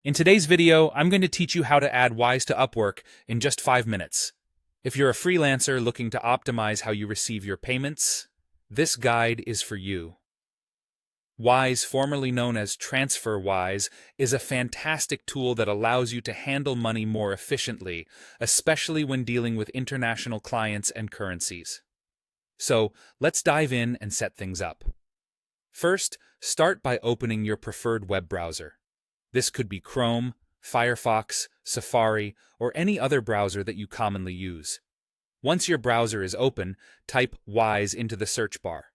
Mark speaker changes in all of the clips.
Speaker 1: In today's video, I'm going to teach you how to add Wise to Upwork in just 5 minutes. If you're a freelancer looking to optimize how you receive your payments, this guide is for you. Wise, formerly known as TransferWise, is a fantastic tool that allows you to handle money more efficiently, especially when dealing with international clients and currencies. So, let's dive in and set things up. First, start by opening your preferred web browser. This could be Chrome, Firefox, Safari, or any other browser that you commonly use. Once your browser is open, type Wise into the search bar.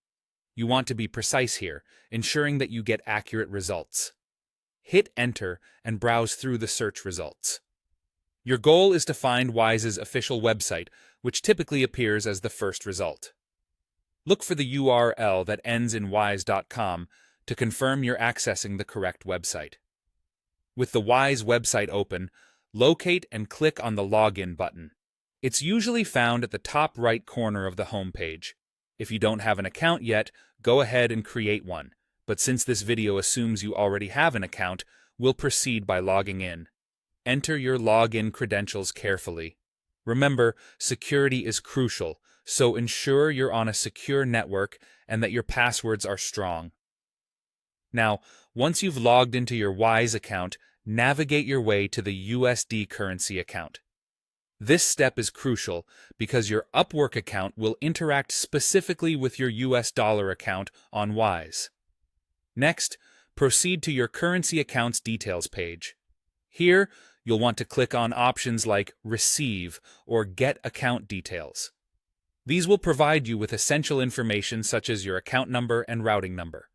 Speaker 1: You want to be precise here, ensuring that you get accurate results. Hit Enter and browse through the search results. Your goal is to find Wise's official website, which typically appears as the first result. Look for the URL that ends in wise.com to confirm you're accessing the correct website. With the Wise website open, locate and click on the Login button. It's usually found at the top right corner of the homepage. If you don't have an account yet, go ahead and create one. But since this video assumes you already have an account, we'll proceed by logging in. Enter your login credentials carefully. Remember, security is crucial, so ensure you're on a secure network and that your passwords are strong. Now, once you've logged into your Wise account, navigate your way to the USD currency account. This step is crucial because your Upwork account will interact specifically with your US dollar account on Wise. Next, proceed to your currency account's details page. Here, you'll want to click on options like Receive or Get Account Details. These will provide you with essential information such as your account number and routing number.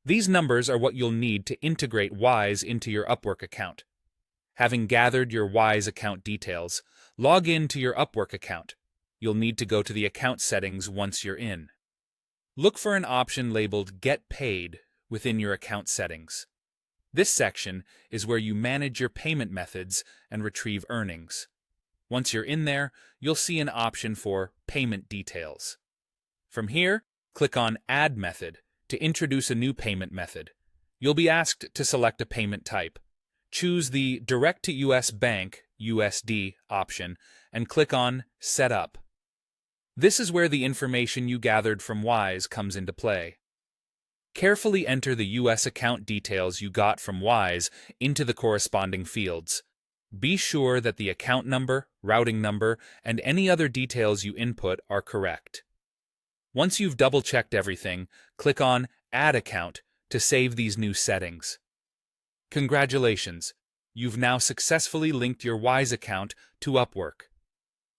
Speaker 1: These numbers are what you'll need to integrate Wise into your Upwork account. Having gathered your Wise account details, log in to your Upwork account. You'll need to go to the account settings once you're in. Look for an option labeled Get Paid within your account settings. This section is where you manage your payment methods and retrieve earnings. Once you're in there, you'll see an option for Payment Details. From here, click on Add Method to introduce a new payment method. You'll be asked to select a payment type. Choose the Direct to US Bank (USD) option and click on Set Up. This is where the information you gathered from Wise comes into play. Carefully enter the US account details you got from Wise into the corresponding fields. Be sure that the account number, routing number, and any other details you input are correct. Once you've double-checked everything, click on Add Account to save these new settings. Congratulations! You've now successfully linked your Wise account to Upwork.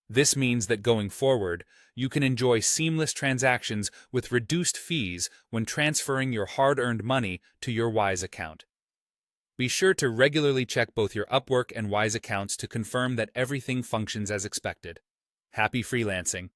Speaker 1: This means that going forward, you can enjoy seamless transactions with reduced fees when transferring your hard-earned money to your Wise account. Be sure to regularly check both your Upwork and Wise accounts to confirm that everything functions as expected. Happy freelancing!